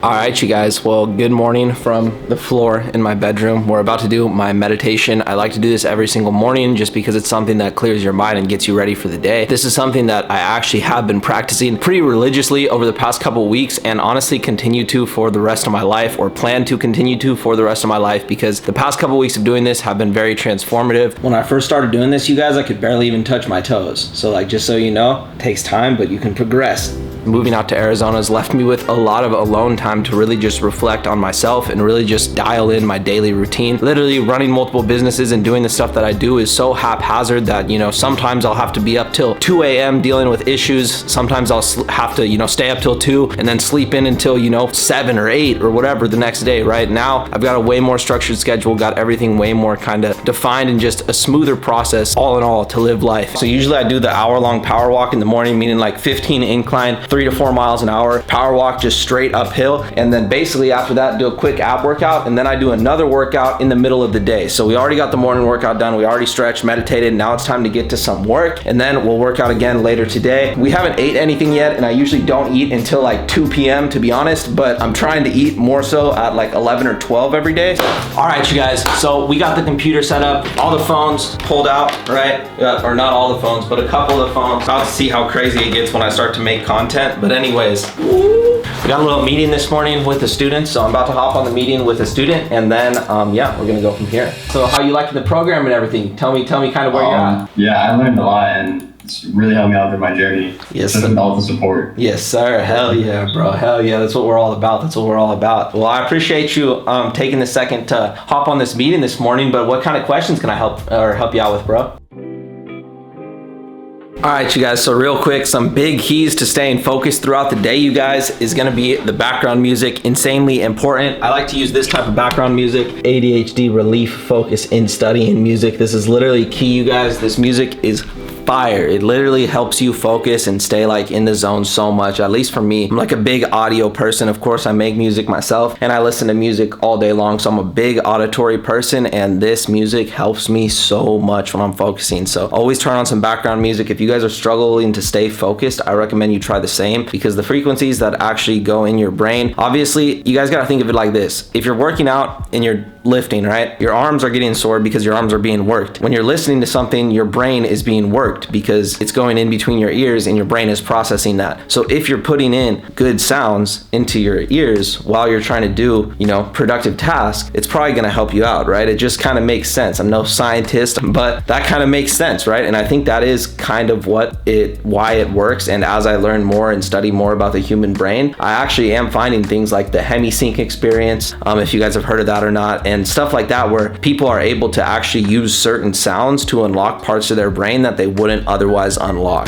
All right, you guys. Well, good morning from the floor in my bedroom. We're about to do my meditation. I like to do this every single morning just because it's something that clears your mind and gets you ready for the day. This is something that I actually have been practicing pretty religiously over the past couple of weeks and honestly continue to for the rest of my life, or plan to continue to for the rest of my life, because the past couple of weeks of doing this have been very transformative. When I first started doing this, you guys, I could barely even touch my toes. So like, just so you know, it takes time, but you can progress. Moving out to Arizona has left me with a lot of alone time to really just reflect on myself and really just dial in my daily routine. Literally running multiple businesses and doing the stuff that I do is so haphazard that, sometimes I'll have to be up till 2 a.m. dealing with issues. Sometimes I'll have to, stay up till 2 and then sleep in until, 7 or 8 or whatever the next day. Right now, I've got a way more structured schedule, got everything way more kind of defined and just a smoother process all in all to live life. So usually I do the hour-long power walk in the morning, meaning like 15 incline, 3 to 4 miles an hour, power walk just straight uphill. And then basically after that, do a quick ab workout. And then I do another workout in the middle of the day. So we already got the morning workout done. We already stretched, meditated. Now it's time to get to some work. And then we'll work out again later today. We haven't ate anything yet. And I usually don't eat until like 2 p.m. to be honest, but I'm trying to eat more so at like 11 or 12 every day. All right, you guys. So we got the computer set up, all the phones pulled out, right? Or not all the phones, but a couple of the phones. About to see how crazy it gets when I start to make content. But anyways, we got a little meeting this morning with the students, so I'm about to hop on the meeting with a student, and then we're gonna go from here. So how you liking the program and everything? Tell me kind of where you're at. Yeah, I learned a lot, and it's really helped me out through my journey. Yes, just with all the support. Yes, sir. Hell yeah, bro. Hell yeah. That's what we're all about. Well, I appreciate you taking the second to hop on this meeting this morning. But what kind of questions can I help you out with, bro? All right, you guys, so real quick, some big keys to staying focused throughout the day, you guys, is gonna be the background music, insanely important. I like to use this type of background music, ADHD relief focus in studying music. This is literally key, you guys. This music is fire. It literally helps you focus and stay like in the zone so much. At least for me, I'm like a big audio person. Of course, I make music myself and I listen to music all day long. So I'm a big auditory person, and this music helps me so much when I'm focusing. So always turn on some background music. If you guys are struggling to stay focused, I recommend you try the same, because the frequencies that actually go in your brain, obviously you guys got to think of it like this. If you're working out and you're lifting, right? Your arms are getting sore because your arms are being worked. When you're listening to something, your brain is being worked because it's going in between your ears and your brain is processing that. So if you're putting in good sounds into your ears while you're trying to do, productive tasks, it's probably going to help you out, right? It just kind of makes sense. I'm no scientist, but that kind of makes sense, right? And I think that is kind of why it works. And as I learn more and study more about the human brain, I actually am finding things like the Hemi-Sync experience, if you guys have heard of that or not, and stuff like that, where people are able to actually use certain sounds to unlock parts of their brain that they wouldn't otherwise unlock.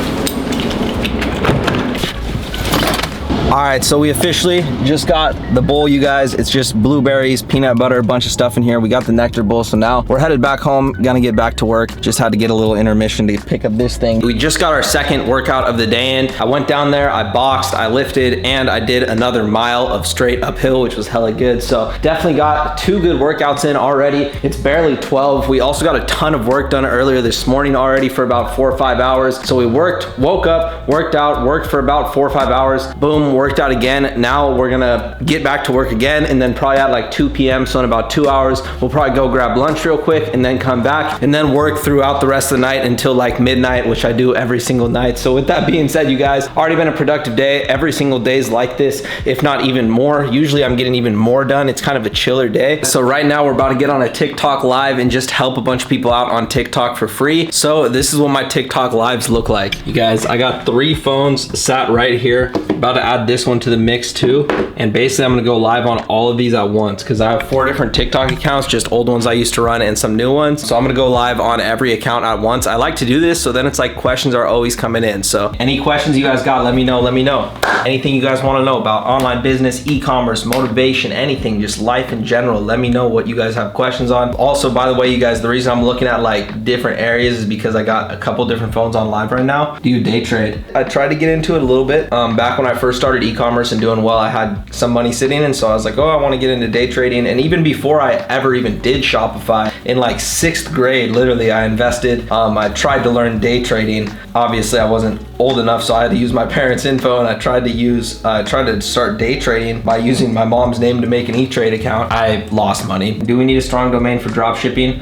All right, so we officially just got the bowl, you guys. It's just blueberries, peanut butter, a bunch of stuff in here. We got the nectar bowl, so now we're headed back home, gonna get back to work. Just had to get a little intermission to pick up this thing. We just got our second workout of the day in. I went down there, I boxed, I lifted, and I did another mile of straight uphill, which was hella good. So definitely got 2 good workouts in already. It's barely 12. We also got a ton of work done earlier this morning already for about 4 or 5 hours. So we woke up, worked out, worked for about 4 or 5 hours, boom, worked out again. Now we're gonna get back to work again, and then probably at like 2 p.m. So in about 2 hours, we'll probably go grab lunch real quick and then come back and then work throughout the rest of the night until like midnight, which I do every single night. So with that being said, you guys, already been a productive day. Every single day is like this, if not even more. Usually I'm getting even more done. It's kind of a chiller day. So right now we're about to get on a TikTok live and just help a bunch of people out on TikTok for free. So this is what my TikTok lives look like. You guys, I got 3 phones sat right here. About to add this one to the mix too, and basically I'm gonna go live on all of these at once because I have 4 different TikTok accounts, just old ones I used to run and some new ones. So I'm gonna go live on every account at once. I like to do this so then it's like questions are always coming in. So any questions you guys got, let me know. Anything you guys want to know about online business, e-commerce, motivation, anything, just life in general, let me know what you guys have questions on. Also, by the way, you guys, the reason I'm looking at like different areas is because I got a couple different phones on live right now. Do you day trade? I tried to get into it a little bit back when I first started e-commerce and doing well. I had some money sitting, and so I was like, oh, I want to get into day trading. And even before I ever even did Shopify, in like 6th grade, literally I invested. I tried to learn day trading. Obviously I wasn't old enough, so I had to use my parents' info, and I tried to start day trading by using my mom's name to make an E-Trade account. I lost money. Do we need a strong domain for drop shipping?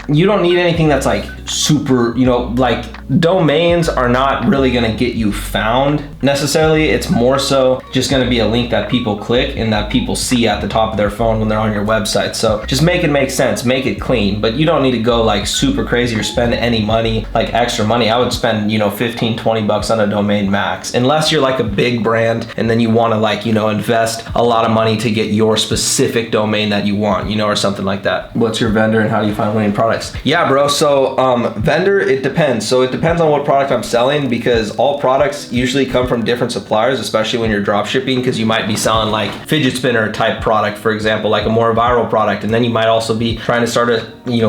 You don't need anything that's like super, like domains are not really gonna get you found necessarily. It's more so just gonna be a link that people click and that people see at the top of their phone when they're on your website. So just make it make sense, make it clean, but you don't need to go like super crazy or spend any money, like extra money. I would spend, 15, 20 bucks on a domain max, unless you're like a big brand and then you wanna like, invest a lot of money to get your specific domain that you want, or something like that. What's your vendor and how do you find winning products? Yeah, bro, so vendor, it depends. So it depends on what product I'm selling, because all products usually come from different suppliers, especially when you're drop shipping, because you might be selling like fidget spinner type product, for example, like a more viral product, and then you might also be trying to start a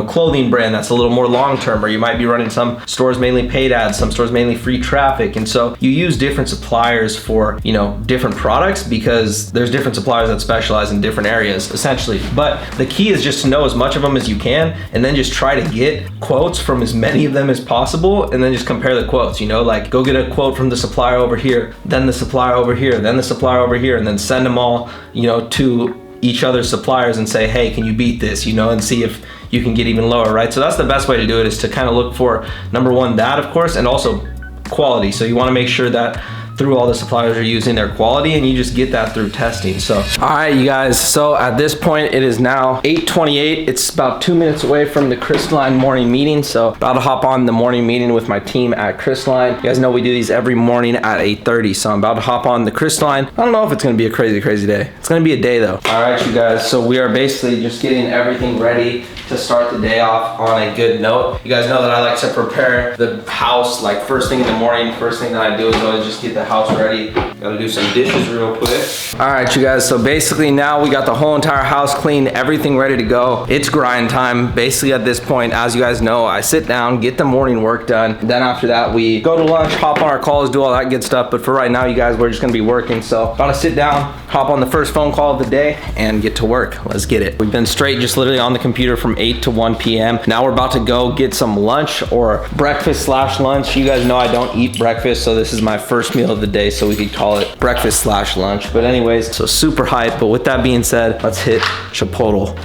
clothing brand that's a little more long term, or you might be running some stores mainly paid ads, some stores mainly free traffic, and so you use different suppliers for different products, because there's different suppliers that specialize in different areas essentially. But the key is just to know as much of them as you can, and then just try to get quotes from as many of them as possible, and then just compare the quotes, like go get a quote from the supplier over here, then the supplier over here, then the supplier over here, and then send them all to each other's suppliers and say, hey, can you beat this, and see if you can get even lower, right? So that's the best way to do it, is to kind of look for, number one, that of course, and also quality. So you want to make sure that through all the suppliers are using their quality, and you just get that through testing. So all right, you guys, so at this point it is now 8:28. It's about 2 minutes away from the Crystalline morning meeting, so about to hop on the morning meeting with my team at Crystalline. You guys know we do these every morning at 8:30, so I'm about to hop on the Crystalline. I don't know if it's gonna be a crazy day. It's gonna be a day though. All right, you guys, so we are basically just getting everything ready to start the day off on a good note. You guys know that I like to prepare the house like first thing in the morning. First thing that I do is always just get the house ready. Gotta do some dishes real quick. All right, you guys, so basically now we got the whole entire house clean, everything ready to go. It's grind time. Basically at this point, as you guys know, I sit down, get the morning work done. Then after that, we go to lunch, hop on our calls, do all that good stuff. But for right now, you guys, we're just gonna be working. So about to sit down, hop on the first phone call of the day and get to work. Let's get it. We've been straight just literally on the computer from 8 to 1 p.m. Now we're about to go get some lunch, or breakfast / lunch. You guys know I don't eat breakfast, so this is my first meal of the day, so we could call it breakfast / lunch. But anyways, so super hype. But with that being said, let's hit Chipotle.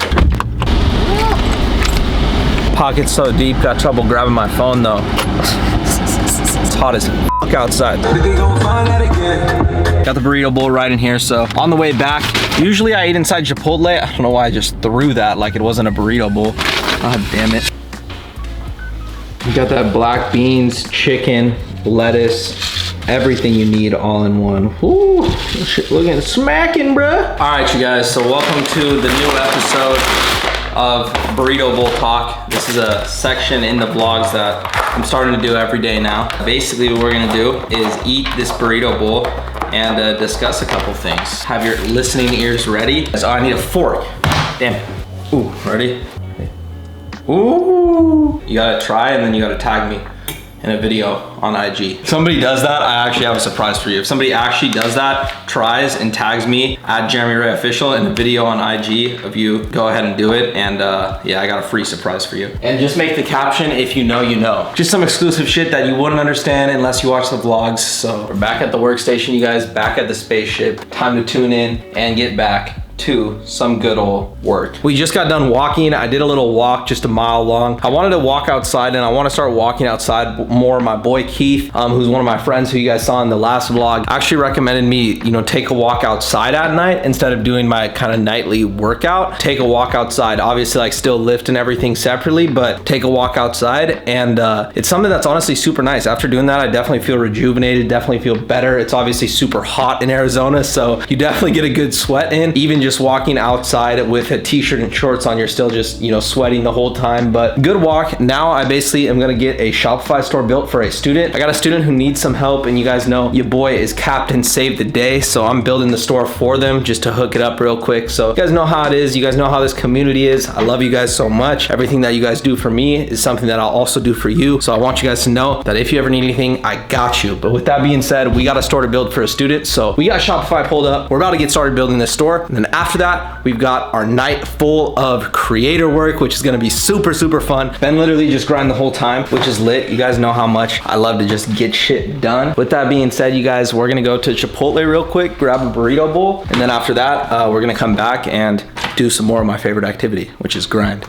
Pocket's so deep, got trouble grabbing my phone though. It's hot as fuck outside. Got the burrito bowl right in here, so on the way back, usually I eat inside Chipotle. I don't know why I just threw that like it wasn't a burrito bowl. God damn it. You got that black beans, chicken, lettuce, everything you need all in one. Ooh, this shit looking smacking, bruh. All right, you guys, so welcome to the new episode of Burrito Bowl Talk. This is a section in the vlogs that I'm starting to do every day now. Basically what we're gonna do is eat this burrito bowl and discuss a couple things. Have your listening ears ready. So I need a fork. Damn it. Ooh, ready? Ooh. You gotta try and then you gotta tag me in a video on IG. If somebody does that, I actually have a surprise for you. If somebody actually does that, tries and tags me at Jeremy Ray Official in a video on IG of you, go ahead and do it. And yeah, I got a free surprise for you. And just make the caption, if you know, you know. Just some exclusive shit that you wouldn't understand unless you watch the vlogs. So we're back at the workstation, you guys, back at the spaceship. Time to tune in and get back to some good old work. We just got done walking. I did a little walk, just a mile long. I wanted to walk outside, and I want to start walking outside more. My boy Keith, who's one of my friends who you guys saw in the last vlog, actually recommended me, take a walk outside at night instead of doing my kind of nightly workout. Take a walk outside. Obviously, like still lift and everything separately, but take a walk outside. And it's something that's honestly super nice. After doing that, I definitely feel rejuvenated, definitely feel better. It's obviously super hot in Arizona, so you definitely get a good sweat in. Even just walking outside with a t-shirt and shorts on, you're still just sweating the whole time. But good walk. Now I basically am gonna get a Shopify store built for a student. I got a student who needs some help, and you guys know your boy is Captain Save the Day, so I'm building the store for them just to hook it up real quick. So you guys know how it is. You guys know how this community is. I love you guys so much. Everything that you guys do for me is something that I'll also do for you. So I want you guys to know that if you ever need anything, I got you. But with that being said, we got a store to build for a student, so we got Shopify pulled up. We're about to get started building this store, and then after that, we've got our night full of creator work, which is gonna be super, super fun. Ben literally just grind the whole time, which is lit. You guys know how much I love to just get shit done. With that being said, you guys, we're gonna go to Chipotle real quick, grab a burrito bowl, and then after that, we're gonna come back and do some more of my favorite activity, which is grind.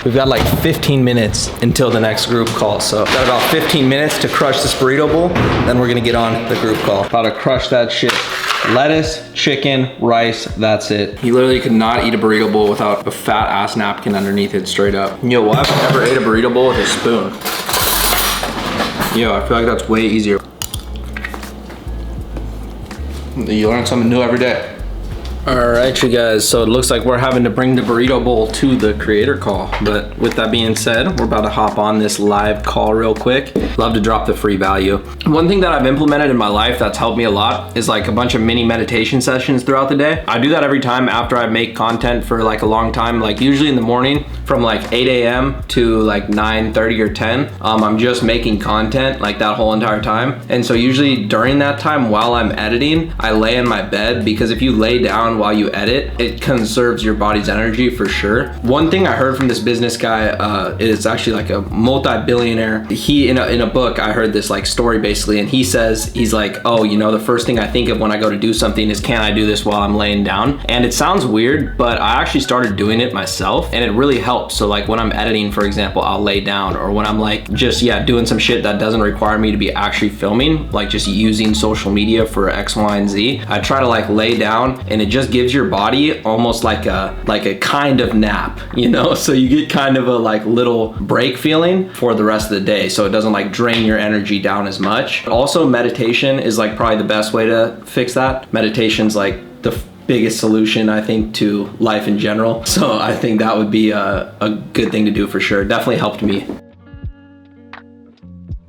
We've got like 15 minutes until the next group call. So got about 15 minutes to crush this burrito bowl. Then we're gonna get on the group call. About to crush that shit. Lettuce, chicken, rice, that's it. You literally could not eat a burrito bowl without a fat ass napkin underneath it straight up. Yo, why have I never ate a burrito bowl with a spoon? Yo, I feel like that's way easier. You learn something new every day. All right, you guys, so it looks like we're having to bring the burrito bowl to the creator call. But with that being said, we're about to hop on this live call real quick. Love to drop the free value. One thing that I've implemented in my life that's helped me a lot is like a bunch of mini meditation sessions throughout the day. I do that every time after I make content for like a long time, like usually in the morning from like 8 a.m. to like 9:30 or 10. I'm just making content like that whole entire time. And so usually during that time while I'm editing, I lay in my bed, because if you lay down while you edit, it conserves your body's energy for sure. One thing I heard from this business guy, is actually like a multi-billionaire. He, in a book, I heard this like story basically, and he says, he's like, oh, you know, the first thing I think of when I go to do something is, can I do this while I'm laying down? And it sounds weird, but I actually started doing it myself and it really helps. So like when I'm editing, for example, I'll lay down, or when I'm like just, doing some shit that doesn't require me to be actually filming, like just using social media for X, Y, and Z, I try to like lay down, and it just gives your body almost like a kind of nap, you know? So you get kind of a like little break feeling for the rest of the day, so it doesn't like drain your energy down as much. Also, meditation is like probably the best way to fix that. Meditation's like the biggest solution, I think, to life in general. So I think that would be a good thing to do for sure. Definitely helped me.